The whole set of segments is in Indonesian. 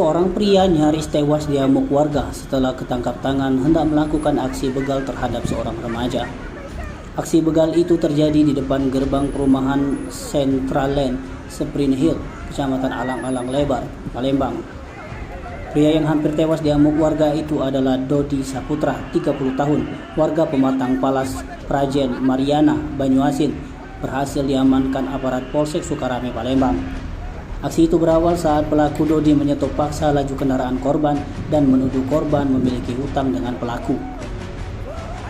Seorang pria nyaris tewas diamuk warga setelah ketangkap tangan hendak melakukan aksi begal terhadap seorang remaja. Aksi begal itu terjadi di depan gerbang perumahan Central Land, Spring Hill, Kecamatan Alang-Alang Lebar, Palembang. Pria yang hampir tewas diamuk warga itu adalah Dodi Saputra, 30 tahun, warga Pematang Palas, Prajen, Mariana, Banyuasin, berhasil diamankan aparat Polsek Sukarame, Palembang. Aksi itu berawal saat pelaku Dodi menyetop paksa laju kendaraan korban dan menuduh korban memiliki hutang dengan pelaku.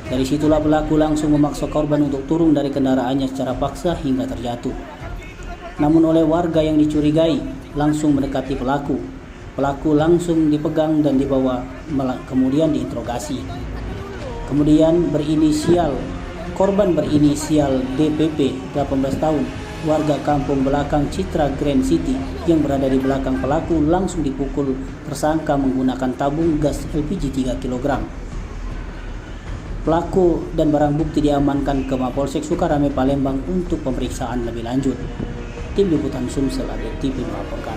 Dari situlah pelaku langsung memaksa korban untuk turun dari kendaraannya secara paksa hingga terjatuh. Namun oleh warga yang dicurigai langsung mendekati pelaku. Pelaku langsung dipegang dan dibawa, kemudian diinterogasi. Kemudian korban berinisial DPP, 18 tahun, warga kampung belakang Citra Grand City yang berada di belakang pelaku langsung dipukul tersangka menggunakan tabung gas LPG 3 kg. Pelaku dan barang bukti diamankan ke Mapolsek Sukarame, Palembang untuk pemeriksaan lebih lanjut. Tim Liputan Sumsel Update TV melaporkan.